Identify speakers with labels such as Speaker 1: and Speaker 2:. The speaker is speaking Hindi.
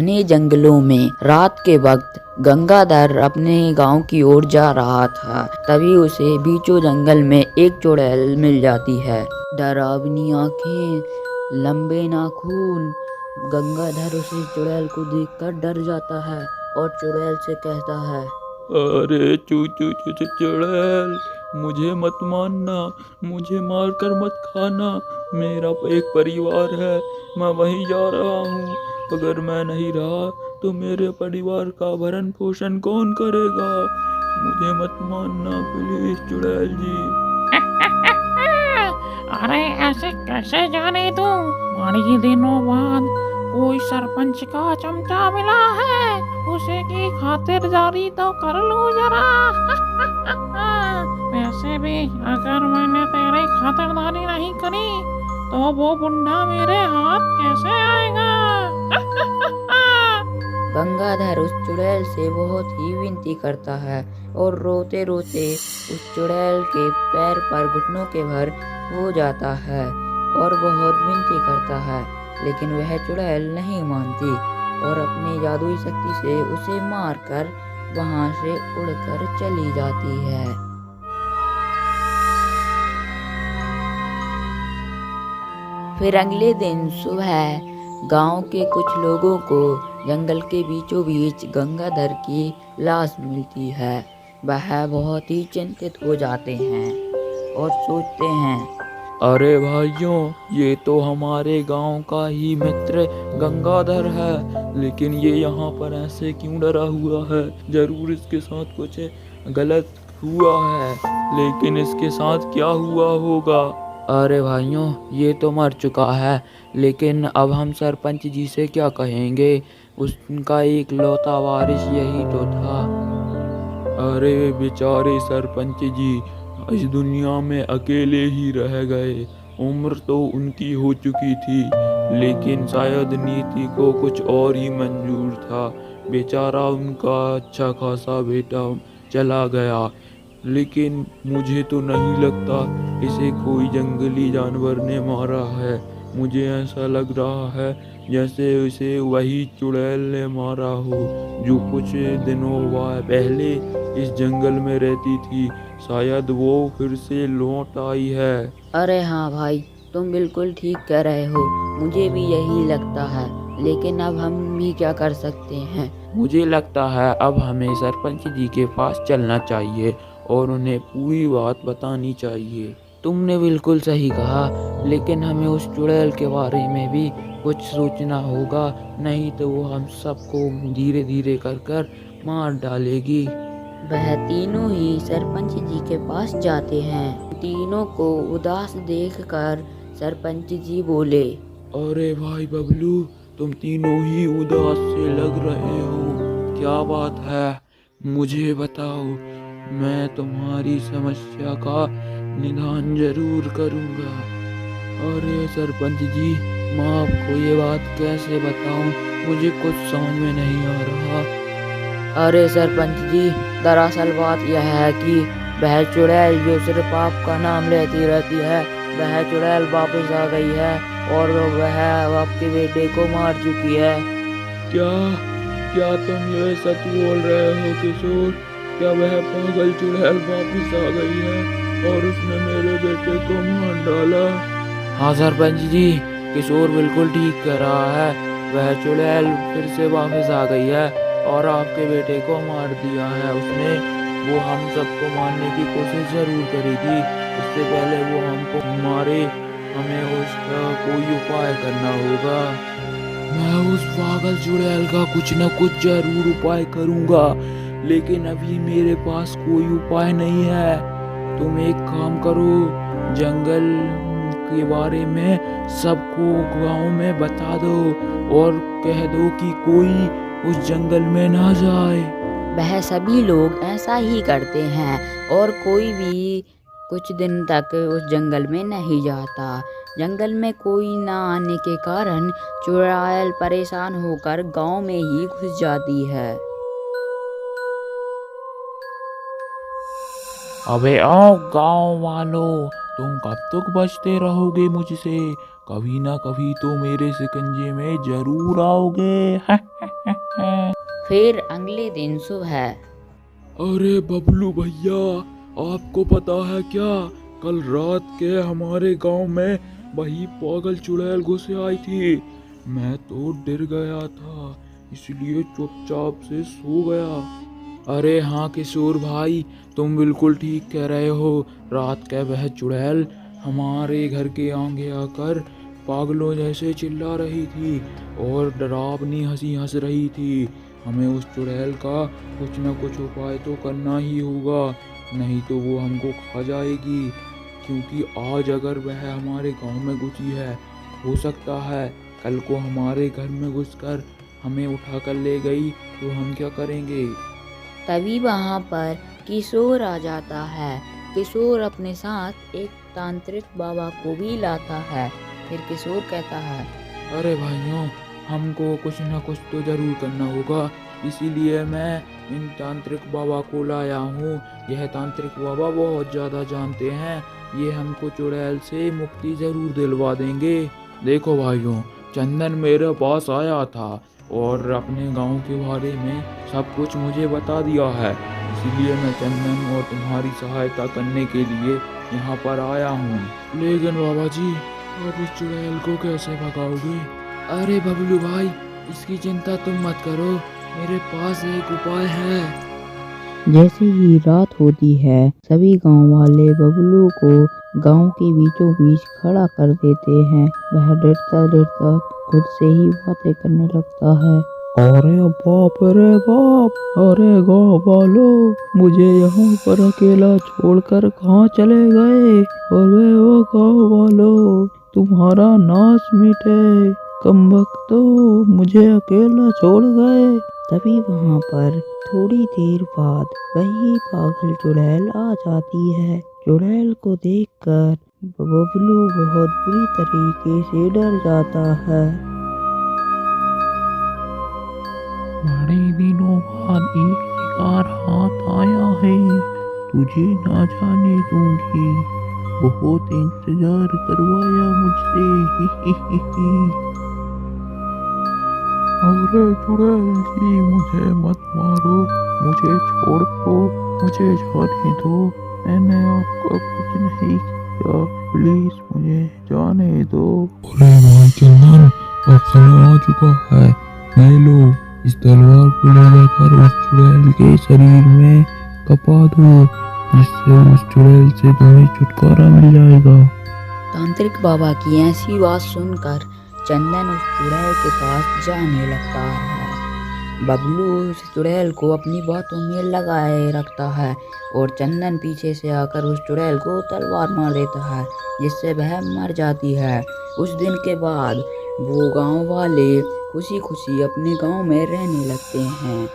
Speaker 1: घने जंगलों में रात के वक्त गंगाधर अपने गांव की ओर जा रहा था। तभी उसे बीचों जंगल में एक चुड़ैल मिल जाती है। डरावनी आंखें, लंबे नाखून। गंगाधर उसे चुड़ैल को देखकर डर जाता है और चुड़ैल से कहता है,
Speaker 2: अरे चू चू चू चू चुड़ैल, मुझे मत मारना, मुझे मारकर मत खाना। मेरा एक परिवार है, मैं वहीं जा रहा हूँ। अगर मैं नहीं रहा तो मेरे परिवार का भरण पोषण कौन करेगा? मुझे मत मारना प्लीज चुड़ैल जी।
Speaker 3: अरे ऐसे कैसे जाने तू? बड़ी दिनों बाद कोई सरपंच का चमचा मिला है, उसे की खातिरदारी तो कर लूं जरा। वैसे भी अगर मैंने तेरी खातिरदारी नहीं करी तो वो बुंडा मेरे हाथ कैसे आएगा?
Speaker 1: गंगाधर उस चुड़ैल से बहुत ही विनती करता है और रोते रोते उस चुड़ैल के पैर पर घुटनों के भर हो जाता है और बहुत विनती करता है, लेकिन वह चुड़ैल नहीं मानती और अपनी जादुई शक्ति से उसे मारकर वहां से उड़कर चली जाती है। फिर अगले दिन सुबह गांव के कुछ लोगों को जंगल के बीचों बीच गंगाधर की लाश मिलती है। वह बहुत ही चिंतित हो जाते हैं और सोचते हैं,
Speaker 2: अरे भाइयों, ये तो हमारे गांव का ही मित्र गंगाधर है, लेकिन ये यहाँ पर ऐसे क्यों डरा हुआ है? जरूर इसके साथ कुछ गलत हुआ है, लेकिन इसके साथ क्या हुआ होगा? अरे भाइयों, ये तो मर चुका है, लेकिन अब हम सरपंच जी से क्या कहेंगे? उसका एक लौता वारिस यही तो था। अरे बेचारे सरपंच जी, इस दुनिया में अकेले ही रह गए। उम्र तो उनकी हो चुकी थी, लेकिन शायद नीति को कुछ और ही मंजूर था। बेचारा उनका अच्छा खासा बेटा चला गया, लेकिन मुझे तो नहीं लगता इसे कोई जंगली जानवर ने मारा है। मुझे ऐसा लग रहा है जैसे उसे वही चुड़ैल ने मारा हो, जो कुछ दिनों पहले इस जंगल में रहती थी। शायद वो फिर से लौट आई है।
Speaker 1: अरे हाँ भाई, तुम बिल्कुल ठीक कह रहे हो, मुझे भी यही लगता है, लेकिन अब हम भी क्या कर सकते हैं?
Speaker 2: मुझे लगता है अब हमें सरपंच जी के पास चलना चाहिए और उन्हें पूरी बात बतानी चाहिए।
Speaker 1: तुमने बिल्कुल सही कहा, लेकिन हमें उस चुड़ैल के बारे में भी कुछ सोचना होगा, नहीं तो वो हम सबको धीरे धीरे कर मार डालेगी। वह तीनों ही सरपंच जी के पास जाते हैं। तीनों को उदास देखकर सरपंच जी बोले,
Speaker 2: अरे भाई बबलू, तुम तीनों ही उदास से लग रहे हो, क्या बात है? मुझे बताओ, मैं तुम्हारी समस्या का निदान जरूर करूँगा। अरे सरपंच जी, मैं आपको ये बात कैसे बताऊँ? मुझे कुछ समझ में नहीं आ रहा।
Speaker 1: अरे सरपंच जी, दरअसल बात यह है कि वह चुड़ैल जो सिर्फ आपका नाम लेती रहती है, वह चुड़ैल वापस आ गई है और वह आपके बेटे को मार चुकी है।
Speaker 2: क्या क्या तुम ये सच बोल रहे हो किशोर? क्या वह पागल चुड़ैल वापस आ गई है और उसने मेरे बेटे को मार डाला? हाँ सरपंच जी, किशोर बिल्कुल ठीक कह रहा है। वह चुड़ैल फिर से वापस आ गई है और आपके बेटे को मार दिया है उसने। वो हम सबको मारने की कोशिश जरूर करेगी। इससे पहले वो हमको मारे, हमें उसका कोई उपाय करना होगा। मैं उस पागल चुड़ैल का कुछ न कुछ जरूर उपाय करूंगा, लेकिन अभी मेरे पास कोई उपाय नहीं है। तुम एक काम करो, जंगल के बारे में सबको गांव में बता दो और कह दो कि कोई उस जंगल में ना जाए।
Speaker 1: वह सभी लोग ऐसा ही करते हैं और कोई भी कुछ दिन तक उस जंगल में नहीं जाता। जंगल में कोई ना आने के कारण चुड़ैल परेशान होकर गांव में ही घुस जाती है।
Speaker 2: अबे आओ गांव वालों, तुम कब तक बचते रहोगे मुझसे? कभी ना कभी तो मेरे शिकंजे में जरूर आओगे।
Speaker 1: फिर अगले दिन सुबह
Speaker 2: अरे बबलू भैया, आपको पता है क्या, कल रात के हमारे गांव में वही पागल चुड़ैल घुस आई थी। मैं तो डर गया था, इसलिए चुपचाप से सो गया। अरे हाँ किशोर भाई, तुम बिल्कुल ठीक कह रहे हो। रात के वह चुड़ैल हमारे घर के आगे आकर पागलों जैसे चिल्ला रही थी और डरावनी हंसी हंस रही थी। हमें उस चुड़ैल का कुछ न कुछ उपाय तो करना ही होगा, नहीं तो वो हमको खा जाएगी। क्योंकि आज अगर वह हमारे गांव में घुसी है, हो सकता है कल को हमारे घर में घुसकर हमें उठा कर ले गई तो हम क्या करेंगे।
Speaker 1: तभी वहाँ पर किशोर आ जाता है। किशोर अपने साथ एक तांत्रिक बाबा को भी लाता है। फिर किशोर कहता है,
Speaker 2: अरे भाइयों, हमको कुछ ना कुछ तो जरूर करना होगा, इसीलिए मैं इन तांत्रिक बाबा को लाया हूँ। यह तांत्रिक बाबा बहुत ज़्यादा जानते हैं, ये हमको चुड़ैल से मुक्ति ज़रूर दिलवा देंगे। देखो भाइयों, चंदन मेरे पास आया था और अपने गांव के बारे में सब कुछ मुझे बता दिया है, इसीलिए मैं चंदन और तुम्हारी सहायता करने के लिए यहाँ पर आया हूँ। लेकिन बाबा जी, आप इस चुड़ैल को कैसे भगाओगे? अरे बबलू भाई, इसकी चिंता तुम मत करो, मेरे पास एक उपाय है।
Speaker 1: जैसे ही रात होती है, सभी गांव वाले बबलू को गांव के बीचों बीच खड़ा कर देते हैं। वह डरता डरता खुद से ही बातें करने लगता है।
Speaker 2: अरे बाप रे बाप, अरे गाँव वालों, मुझे यहाँ पर अकेला छोड़कर कहाँ चले गए? अरे ओ गाँव वालों, तुम्हारा नाश मिटे, कमबख्तों, मुझे अकेला छोड़ गए।
Speaker 1: तभी वहाँ पर थोड़ी देर बाद वही पागल चुड़ैल आ जाती है। चुड़ैल को देखकर बबलू बहुत बुरी तरीके से डर जाता है।
Speaker 3: बड़े दिनों बाद एक शिकार हाथ आया है, तुझे ना जाने दूंगी। बहुत इंतजार करवाया मुझसे। अरे चुड़ैल जी, मुझे मत मारो, मुझे छोड़ दो, मुझे जाने दो, मैंने आपका कुछ नहीं किया, प्लीज मुझे जाने दो।
Speaker 2: अरे भाई चंदन, अब समय आ चुका है, ये लो, इस तलवार को ले जाकर उस चुड़ैल के शरीर में कपा दो, जिससे उस चुड़ैल से तुम्हें छुटकारा मिल जाएगा।
Speaker 1: तांत्रिक बाबा की ऐसी बात सुनकर चंदन उस चुड़ैल के पास जाने लगता है। बबलू उस चुड़ैल को अपनी बातों में लगाए रखता है और चंदन पीछे से आकर उस चुड़ैल को तलवार मार देता है, जिससे वह मर जाती है। उस दिन के बाद वो गांव वाले खुशी खुशी अपने गांव में रहने लगते हैं।